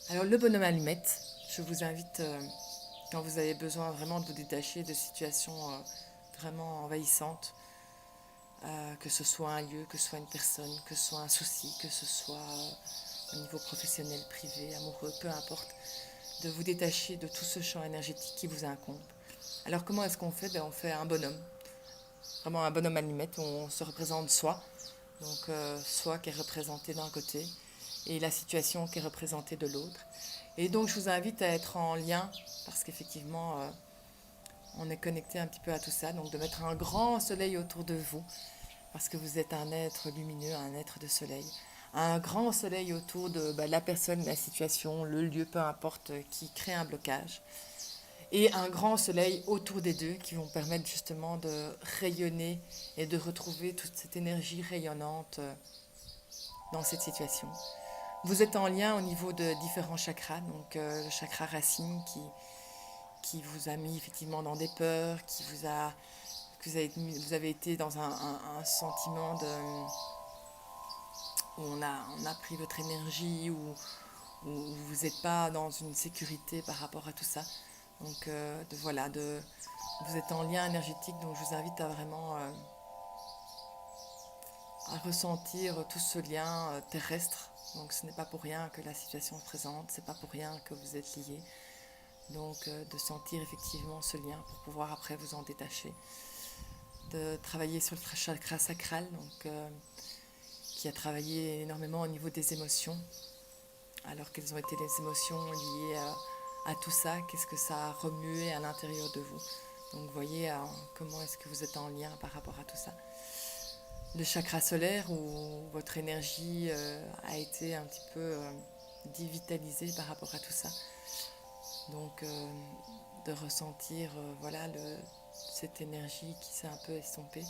Alors le bonhomme allumette, je vous invite, quand vous avez besoin vraiment de vous détacher de situations vraiment envahissantes, que ce soit un lieu, que ce soit une personne, que ce soit un souci, que ce soit au niveau professionnel, privé, amoureux, peu importe, de vous détacher de tout ce champ énergétique qui vous incombe. Alors comment est-ce qu'on fait? On fait un bonhomme, vraiment un bonhomme allumette où on se représente soi, donc soi qui est représenté d'un côté et la situation qui est représentée de l'autre. Et donc je vous invite à être en lien parce qu'effectivement on est connecté un petit peu à tout ça, donc de mettre un grand soleil autour de vous parce que vous êtes un être lumineux, un être de soleil. Un grand soleil autour de la personne, la situation, le lieu, peu importe, qui crée un blocage. Et un grand soleil autour des deux qui vont permettre justement de rayonner et de retrouver toute cette énergie rayonnante dans cette situation. Vous êtes en lien au niveau de différents chakras, donc le chakra racine qui vous a mis effectivement dans des peurs, que vous avez été dans un sentiment où on a pris votre énergie, où vous n'êtes pas dans une sécurité par rapport à tout ça. Donc vous êtes en lien énergétique, donc je vous invite à vraiment à ressentir tout ce lien terrestre. Donc ce n'est pas pour rien que la situation se présente, c'est pas pour rien que vous êtes liés. Donc de sentir effectivement ce lien pour pouvoir après vous en détacher. De travailler sur le chakra sacral, donc qui a travaillé énormément au niveau des émotions. Alors quelles ont été les émotions liées à tout ça? Qu'est-ce que ça a remué à l'intérieur de vous? Donc vous voyez comment est-ce que vous êtes en lien par rapport à tout ça. Le chakra solaire où votre énergie a été un petit peu dévitalisée par rapport à tout ça. Donc de ressentir cette énergie qui s'est un peu estompée.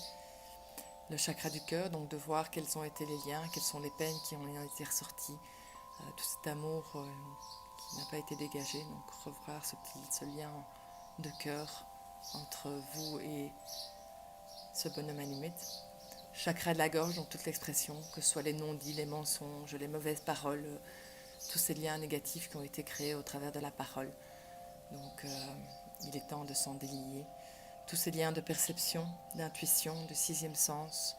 Le chakra du cœur, donc de voir quels ont été les liens, quelles sont les peines qui ont été ressorties, tout cet amour qui n'a pas été dégagé, donc revoir ce lien de cœur entre vous et ce bonhomme allumette. Chakra de la gorge, donc toute l'expression, que ce soit les non-dits, les mensonges, les mauvaises paroles, tous ces liens négatifs qui ont été créés au travers de la parole. Donc il est temps de s'en délier. Tous ces liens de perception, d'intuition, de sixième sens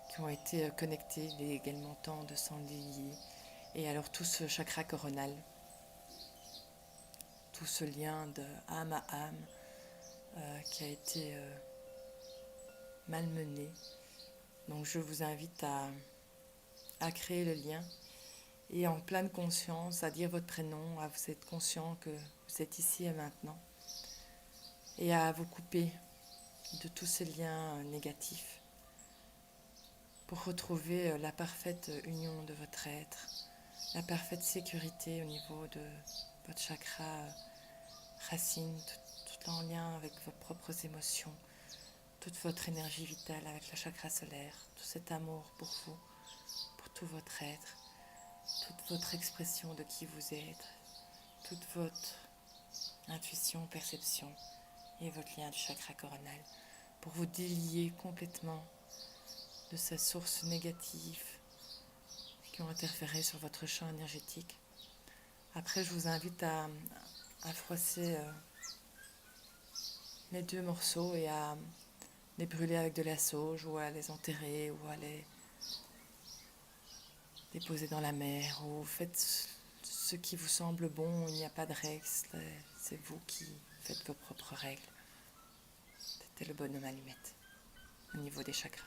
qui ont été connectés, il est également temps de s'en délier. Et alors tout ce chakra coronal, tout ce lien de âme à âme qui a été malmené. Donc je vous invite à créer le lien et en pleine conscience à dire votre prénom, à vous être conscient que vous êtes ici et maintenant et à vous couper de tous ces liens négatifs pour retrouver la parfaite union de votre être, la parfaite sécurité au niveau de votre chakra racine, tout en lien avec vos propres émotions, toute votre énergie vitale avec le chakra solaire, tout cet amour pour vous, pour tout votre être, toute votre expression de qui vous êtes, toute votre intuition, perception et votre lien du chakra coronal pour vous délier complètement de ces sources négatives qui ont interféré sur votre champ énergétique. Après, je vous invite à froisser les deux morceaux et à les brûler avec de la sauge ou à les enterrer ou à les déposer dans la mer ou faites ce qui vous semble bon, il n'y a pas de règles, c'est vous qui faites vos propres règles. C'était le bonhomme allumette au niveau des chakras.